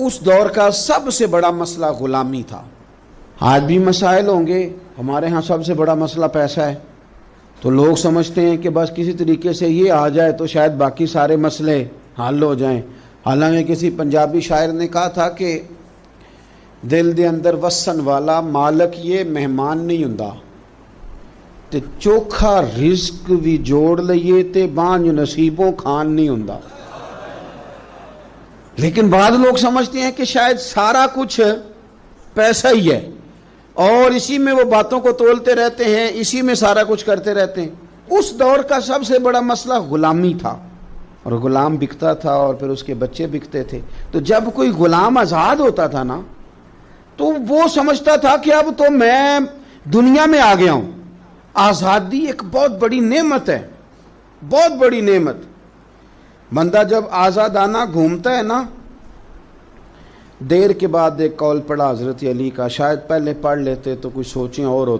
اس دور کا سب سے بڑا مسئلہ غلامی تھا۔ آج بھی مسائل ہوں گے، ہمارے ہاں سب سے بڑا مسئلہ پیسہ ہے، تو لوگ سمجھتے ہیں کہ بس کسی طریقے سے یہ آ جائے تو شاید باقی سارے مسئلے حل ہو جائیں۔ حالانکہ کسی پنجابی شاعر نے کہا تھا کہ دل دے اندر وسن والا مالک یہ مہمان نہیں ہوندا، تے چوکھا رزق بھی جوڑ لئیے تے بانج نصیبوں کھان نہیں ہوندا۔ لیکن بعض لوگ سمجھتے ہیں کہ شاید سارا کچھ پیسہ ہی ہے، اور اسی میں وہ باتوں کو تولتے رہتے ہیں، اسی میں سارا کچھ کرتے رہتے ہیں۔ اس دور کا سب سے بڑا مسئلہ غلامی تھا، اور غلام بکتا تھا اور پھر اس کے بچے بکتے تھے۔ تو جب کوئی غلام آزاد ہوتا تھا نا، تو وہ سمجھتا تھا کہ اب تو میں دنیا میں آ گیا ہوں۔ آزادی ایک بہت بڑی نعمت ہے، بہت بڑی نعمت۔ بندہ جب آزادانہ گھومتا ہے نا، دیر کے بعد ایک قول پڑھا حضرت علی کا، شاید پہلے پڑھ لیتے تو کچھ سوچیں اور ہوتی۔